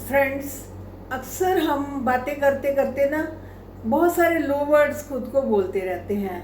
Friends, अक्सर हम बातें करते करते ना बहुत सारे लो वर्ड्स खुद को बोलते रहते हैं।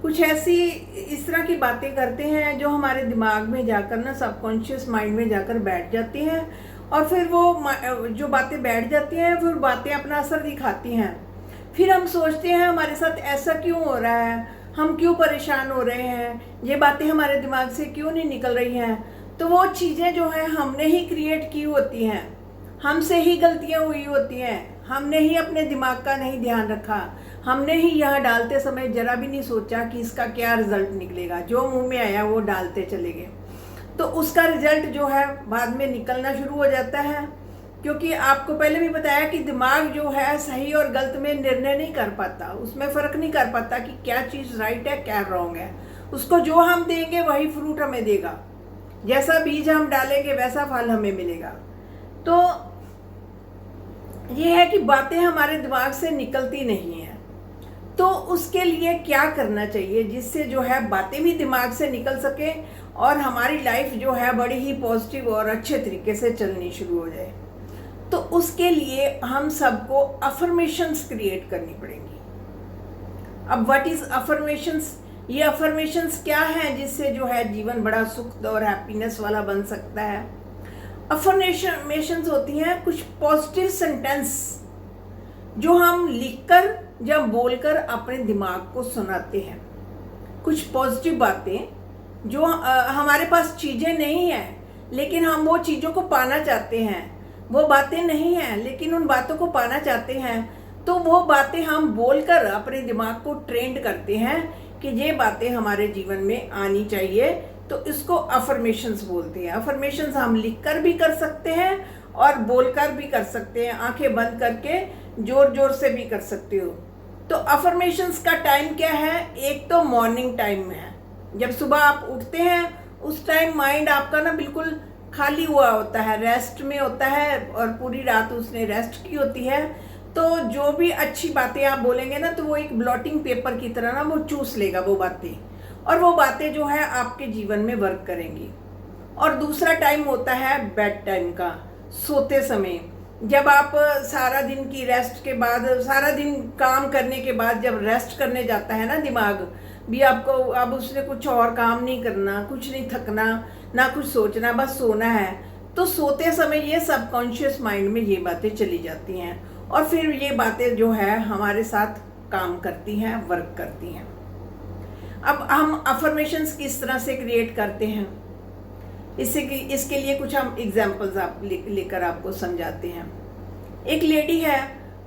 कुछ ऐसी इस तरह की बातें करते हैं जो हमारे दिमाग में जाकर ना सबकॉन्शियस माइंड में जाकर बैठ जाती हैं, और फिर वो जो बातें बैठ जाती हैं फिर बातें अपना असर दिखाती हैं। फिर हम सोचते हैं हमारे साथ ऐसा क्यों हो रहा है, हम क्यों परेशान हो रहे हैं, ये बातें हमारे दिमाग से क्यों नहीं निकल रही हैं। तो वो चीज़ें जो हैं हमने ही क्रिएट की होती हैं, हमसे ही गलतियां हुई होती हैं, हमने ही अपने दिमाग का नहीं ध्यान रखा, हमने ही यहाँ डालते समय जरा भी नहीं सोचा कि इसका क्या रिजल्ट निकलेगा। जो मुंह में आया वो डालते चले गए, तो उसका रिजल्ट जो है बाद में निकलना शुरू हो जाता है। क्योंकि आपको पहले भी बताया कि दिमाग जो है सही और गलत में निर्णय नहीं कर पाता, उसमें फ़र्क नहीं कर पाता कि क्या चीज़ राइट है क्या रॉन्ग है। उसको जो हम देंगे वही फ्रूट हमें देगा, जैसा बीज हम डालेंगे वैसा फल हमें मिलेगा। तो ये है कि बातें हमारे दिमाग से निकलती नहीं हैं। तो उसके लिए क्या करना चाहिए जिससे जो है बातें भी दिमाग से निकल सके और हमारी लाइफ जो है बड़ी ही पॉजिटिव और अच्छे तरीके से चलनी शुरू हो जाए। तो उसके लिए हम सबको अफर्मेशंस क्रिएट करनी पड़ेंगी। अब व्हाट इज अफर्मेशंस? ये अफर्मेशंस क्या है जिससे जो है जीवन बड़ा सुख और हैप्पीनेस वाला बन सकता है। अफर्मेशंस होती हैं कुछ पॉजिटिव सेंटेंस जो हम लिखकर या बोलकर अपने दिमाग को सुनाते हैं। कुछ पॉजिटिव बातें जो हमारे पास चीज़ें नहीं हैं लेकिन हम वो चीज़ों को पाना चाहते हैं, वो बातें नहीं हैं लेकिन उन बातों को पाना चाहते हैं। तो वो बातें हम बोलकर अपने दिमाग को ट्रेंड करते हैं कि ये बातें हमारे जीवन में आनी चाहिए। तो इसको अफर्मेशंस बोलते हैं। अफर्मेशंस हम लिखकर भी कर सकते हैं और बोलकर भी कर सकते हैं, आंखें बंद करके जोर जोर से भी कर सकते हो। तो अफर्मेशंस का टाइम क्या है? एक तो मॉर्निंग टाइम है, जब सुबह आप उठते हैं उस टाइम माइंड आपका ना बिल्कुल खाली हुआ होता है, रेस्ट में होता है और पूरी रात उसने रेस्ट की होती है। तो जो भी अच्छी बातें आप बोलेंगे ना तो वो एक ब्लॉटिंग पेपर की तरह ना वो चूस लेगा वो बातें, और वो बातें जो है आपके जीवन में वर्क करेंगी। और दूसरा टाइम होता है बेड टाइम का, सोते समय। जब आप सारा दिन की रेस्ट के बाद, सारा दिन काम करने के बाद जब रेस्ट करने जाता है ना दिमाग भी आपको, अब उसने कुछ और काम नहीं करना, कुछ नहीं थकना, ना कुछ सोचना, बस सोना है। तो सोते समय ये सबकॉन्शियस माइंड में ये बातें चली जाती हैं और फिर ये बातें जो है हमारे साथ काम करती हैं, वर्क करती हैं। अब हम अफर्मेशंस किस तरह से क्रिएट करते हैं, इसके लिए कुछ हम एग्जाम्पल्स आप लेकर आपको समझाते हैं। एक लेडी है,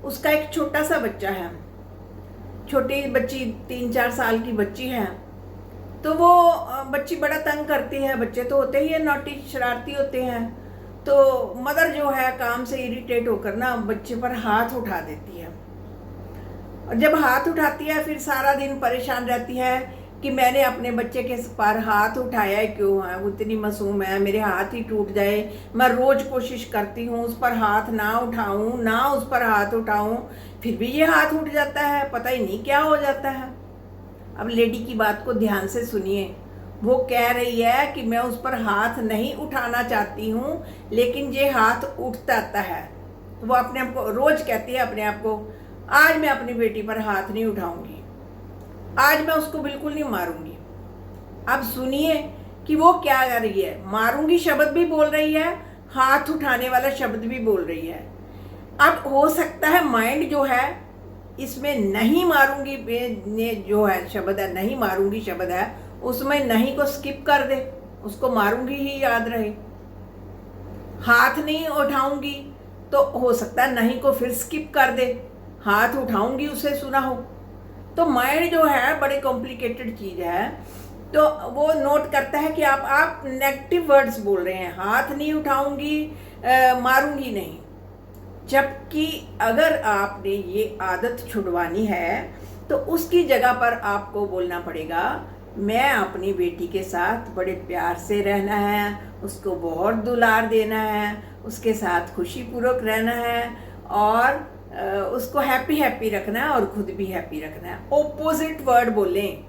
उसका एक छोटा सा बच्चा है, छोटी बच्ची 3-4 साल की बच्ची है। तो वो बच्ची बड़ा तंग करती है, बच्चे तो होते ही है नॉटी, शरारती होते हैं। तो मदर जो है काम से इरिटेट होकर ना बच्चे पर हाथ उठा देती है, और जब हाथ उठाती है फिर सारा दिन परेशान रहती है कि मैंने अपने बच्चे के पर हाथ उठाया है क्यों है, वो इतनी मासूम है, मेरे हाथ ही टूट जाए। मैं रोज कोशिश करती हूँ उस पर हाथ ना उठाऊं, ना उस पर हाथ उठाऊं, फिर भी ये हाथ उठ जाता है, पता ही नहीं क्या हो जाता है। अब लेडी की बात को ध्यान से सुनिए। वो कह रही है कि मैं उस पर हाथ नहीं उठाना चाहती हूँ लेकिन ये हाथ उठ जाता है। तो वो अपने आप को रोज कहती है अपने आप को, आज मैं अपनी बेटी पर हाथ नहीं उठाऊंगी, आज मैं उसको बिल्कुल नहीं मारूंगी। अब सुनिए कि वो क्या कर रही है, मारूंगी शब्द भी बोल रही है, हाथ उठाने वाला शब्द भी बोल रही है। अब हो सकता है माइंड जो है इसमें नहीं मारूंगी ने जो है शब्द है, नहीं मारूंगी शब्द है, उसमें नहीं को स्किप कर दे, उसको मारूंगी ही याद रहे। हाथ नहीं उठाऊंगी तो हो सकता है नहीं को फिर स्किप कर दे, हाथ उठाऊंगी उसे सुना हो। तो माइंड जो है बड़ी कॉम्प्लिकेटेड चीज़ है। तो वो नोट करता है कि आप नेगेटिव वर्ड्स बोल रहे हैं, हाथ नहीं उठाऊंगी, मारूंगी नहीं। जबकि अगर आपने ये आदत छुड़वानी है तो उसकी जगह पर आपको बोलना पड़ेगा, मैं अपनी बेटी के साथ बड़े प्यार से रहना है, उसको बहुत दुलार देना है, उसके साथ खुशीपूर्वक रहना है और उसको हैप्पी हैप्पी रखना है और खुद भी हैप्पी रखना है। ओपोजिट वर्ड बोलें,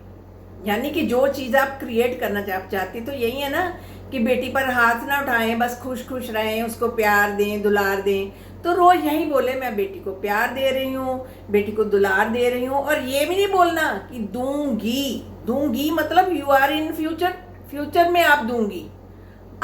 यानी कि जो चीज़ आप क्रिएट करना चाहते तो यही है ना कि बेटी पर हाथ ना उठाएं, बस खुश खुश रहें, उसको प्यार दें, दुलार दें। तो रोज यही बोले मैं बेटी को प्यार दे रही हूँ, बेटी को दुलार दे रही हूँ। और ये भी नहीं बोलना कि दूंगी, दूंगी मतलब you are in future, future में आप दूंगी।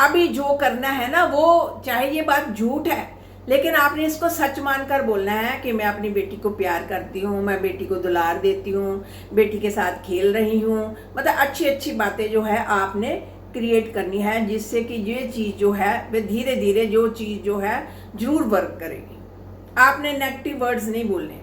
अभी जो करना है ना, वो चाहे ये बात झूठ है, लेकिन आपने इसको सच मानकर बोलना है कि मैं अपनी बेटी को प्यार करती हूँ, मैं बेटी को दुलार देती हूँ, बेटी के साथ खेल रही हूँ। मतलब अच्छी अच्छी बातें जो है आपने क्रिएट करनी है, जिससे कि ये चीज़ जो है वे धीरे धीरे जो चीज़ जो है जरूर वर्क करेगी। आपने नेगेटिव वर्ड्स नहीं बोलने।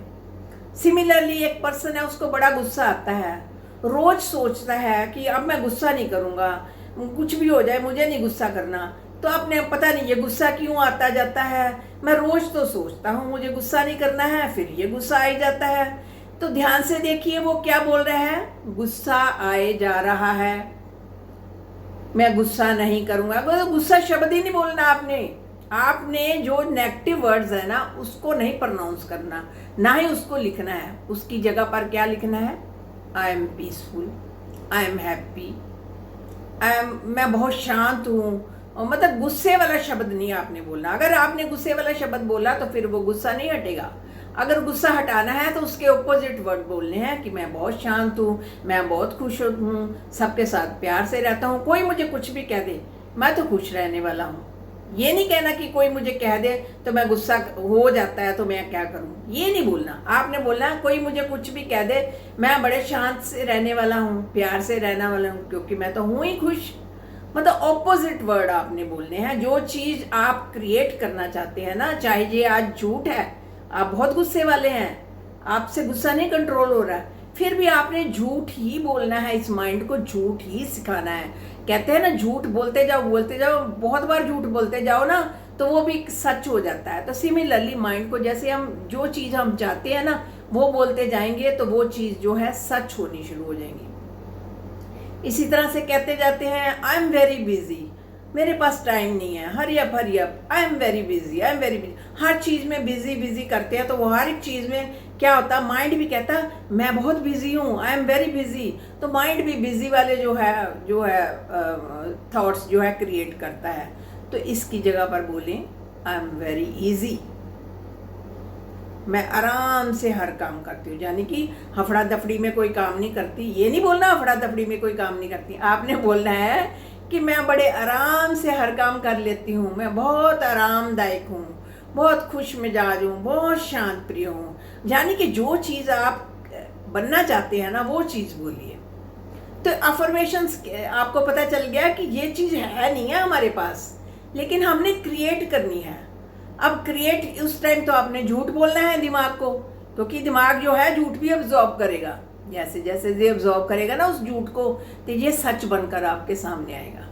सिमिलरली एक पर्सन है, उसको बड़ा गुस्सा आता है, रोज सोचता है कि अब मैं गुस्सा नहीं करूँगा, कुछ भी हो जाए मुझे नहीं गुस्सा करना। तो आपने पता नहीं ये गुस्सा क्यों आता जाता है, मैं रोज तो सोचता हूँ मुझे गुस्सा नहीं करना है, फिर ये गुस्सा आ जाता है। तो ध्यान से देखिए वो क्या बोल रहे हैं, गुस्सा आए जा रहा है, मैं गुस्सा नहीं करूँगा। तो गुस्सा शब्द ही नहीं बोलना आपने जो नेगेटिव वर्ड्स है ना उसको नहीं प्रोनाउंस करना, ना ही उसको लिखना है। उसकी जगह पर क्या लिखना है, I am peaceful, I am happy, मैं बहुत शांत हूँ। मतलब गुस्से वाला शब्द नहीं आपने बोलना। अगर आपने गुस्से वाला शब्द बोला तो फिर वो गुस्सा नहीं हटेगा। अगर गुस्सा हटाना है तो उसके ऑपोजिट वर्ड बोलने हैं कि मैं बहुत शांत हूँ, मैं बहुत खुश हूँ, सबके साथ प्यार से रहता हूँ, कोई मुझे कुछ भी कह दे मैं तो खुश रहने वाला हूँ। ये नहीं कहना कि कोई मुझे कह दे तो मैं गुस्सा हो जाता है तो मैं क्या करूं, ये नहीं बोलना। आपने बोलना कोई मुझे कुछ भी कह दे मैं बड़े शांत से रहने वाला हूं, प्यार से रहने वाला हूं, क्योंकि मैं तो हूं ही खुश। मतलब ऑपोजिट वर्ड आपने बोलने हैं। जो चीज आप क्रिएट करना चाहते हैं ना, चाहे ये आज झूठ है, आप बहुत गुस्से वाले हैं, आपसे गुस्सा नहीं कंट्रोल हो रहा है, फिर भी आपने झूठ ही बोलना है। इस माइंड को झूठ ही सिखाना है। कहते हैं ना झूठ बोलते जाओ, बहुत बार झूठ बोलते जाओ ना तो वो भी सच हो जाता है। तो सिमिलरली माइंड को जैसे हम जो चीज़ हम चाहते हैं ना वो बोलते जाएंगे तो वो चीज़ जो है सच होनी शुरू हो जाएंगी। इसी तरह से कहते जाते हैं आई एम वेरी बिजी, मेरे पास टाइम नहीं है, hurry up, I am very busy, I am very busy. हर चीज़ में बिजी बिजी करते हैं तो वो हर एक चीज़ में क्या होता, माइंड भी कहता मैं बहुत बिजी हूँ, आई एम वेरी बिजी। तो माइंड भी बिजी वाले जो है थॉट्स जो है क्रिएट करता है। तो इसकी जगह पर बोलें आई एम वेरी इजी, मैं आराम से हर काम करती हूँ। यानी कि हफड़ा दफड़ी में कोई काम नहीं करती। ये नहीं बोलना हफड़ा दफड़ी में कोई काम नहीं करती, आपने बोलना है कि मैं बड़े आराम से हर काम कर लेती हूँ, मैं बहुत आरामदायक हूँ, बहुत खुश मिजाज हूँ, बहुत शांत प्रिय हूँ। यानी कि जो चीज़ आप बनना चाहते हैं ना वो चीज़ बोलिए। तो अफर्मेशंस आपको पता चल गया कि ये चीज़ है नहीं है हमारे पास, लेकिन हमने क्रिएट करनी है। अब क्रिएट उस टाइम तो आपने झूठ बोलना है दिमाग को, क्योंकि दिमाग जो है झूठ भी अब्जॉर्ब करेगा। जैसे जैसे ये अब्जॉर्ब करेगा ना उस झूठ को तो ये सच बनकर आपके सामने आएगा।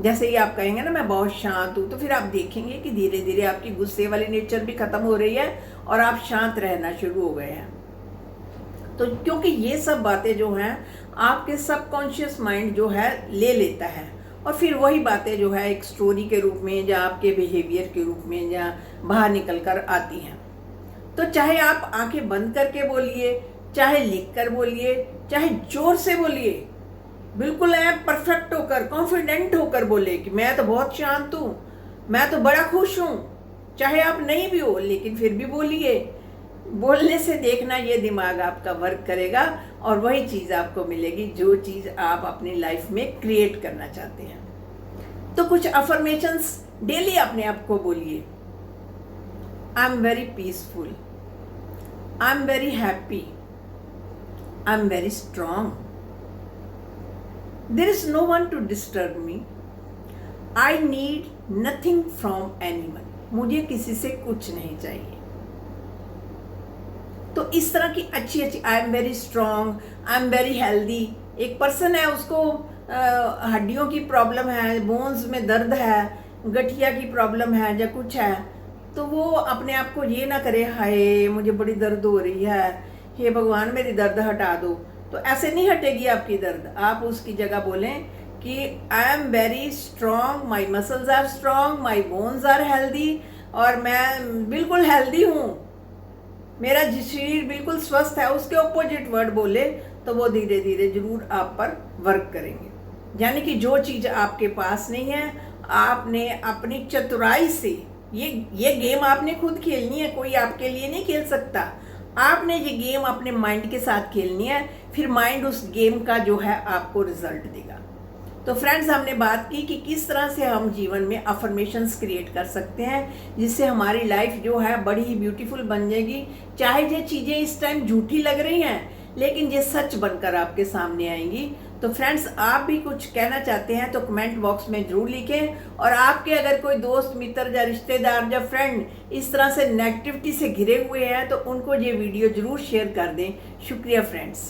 जैसे ही आप कहेंगे ना मैं बहुत शांत हूँ, तो फिर आप देखेंगे कि धीरे धीरे आपकी गुस्से वाली नेचर भी खत्म हो रही है और आप शांत रहना शुरू हो गए हैं। तो क्योंकि ये सब बातें जो हैं आपके सबकॉन्शियस माइंड जो है ले लेता है और फिर वही बातें जो है एक स्टोरी के रूप में या आपके बिहेवियर के रूप में या बाहर निकल कर आती हैं। तो चाहे आप आंखें बंद करके बोलिए, चाहे लिख कर बोलिए, चाहे जोर से बोलिए, बिल्कुल आप परफेक्ट होकर कॉन्फिडेंट होकर बोले कि मैं तो बहुत शांत हूँ, मैं तो बड़ा खुश हूँ। चाहे आप नहीं भी हो लेकिन फिर भी बोलिए। बोलने से देखना ये दिमाग आपका वर्क करेगा और वही चीज़ आपको मिलेगी जो चीज़ आप अपनी लाइफ में क्रिएट करना चाहते हैं। तो कुछ अफर्मेशंस डेली अपने आप को बोलिए। I am very peaceful, I am very happy, I am very strong, there is no one to disturb me, I need nothing from anyone, मुझे किसी से कुछ नहीं चाहिए। तो इस तरह की अच्छी अच्छी, आई am very strong, I am very healthy. एक पर्सन है उसको हड्डियों की प्रॉब्लम है, बोन्स में दर्द है, गठिया की प्रॉब्लम है या कुछ है, तो वो अपने आप को ये ना करे हाय मुझे बड़ी दर्द हो रही है, हे भगवान मेरी दर्द हटा दो। तो ऐसे नहीं हटेगी आपकी दर्द। आप उसकी जगह बोलें कि I am very strong, my muscles are strong, my bones are healthy, और मैं बिल्कुल हेल्दी हूँ, मेरा शरीर बिल्कुल स्वस्थ है। उसके ऑपोजिट वर्ड बोले तो वो धीरे धीरे जरूर आप पर वर्क करेंगे। यानी कि जो चीज़ आपके पास नहीं है, आपने अपनी चतुराई से ये गेम आपने खुद खेलनी है, कोई आपके लिए नहीं खेल सकता। आपने ये गेम अपने माइंड के साथ खेलनी है, फिर माइंड उस गेम का जो है आपको रिजल्ट देगा। तो फ्रेंड्स, हमने बात की कि किस तरह से हम जीवन में अफर्मेशंस क्रिएट कर सकते हैं जिससे हमारी लाइफ जो है बड़ी ही ब्यूटीफुल बन जाएगी। चाहे ये चीज़ें इस टाइम झूठी लग रही हैं, लेकिन ये सच बनकर आपके सामने आएंगी। तो फ्रेंड्स, आप भी कुछ कहना चाहते हैं तो कमेंट बॉक्स में जरूर लिखें। और आपके अगर कोई दोस्त मित्र या रिश्तेदार या फ्रेंड इस तरह से नेगेटिविटी से घिरे हुए हैं तो उनको ये वीडियो जरूर शेयर कर दें। शुक्रिया फ्रेंड्स।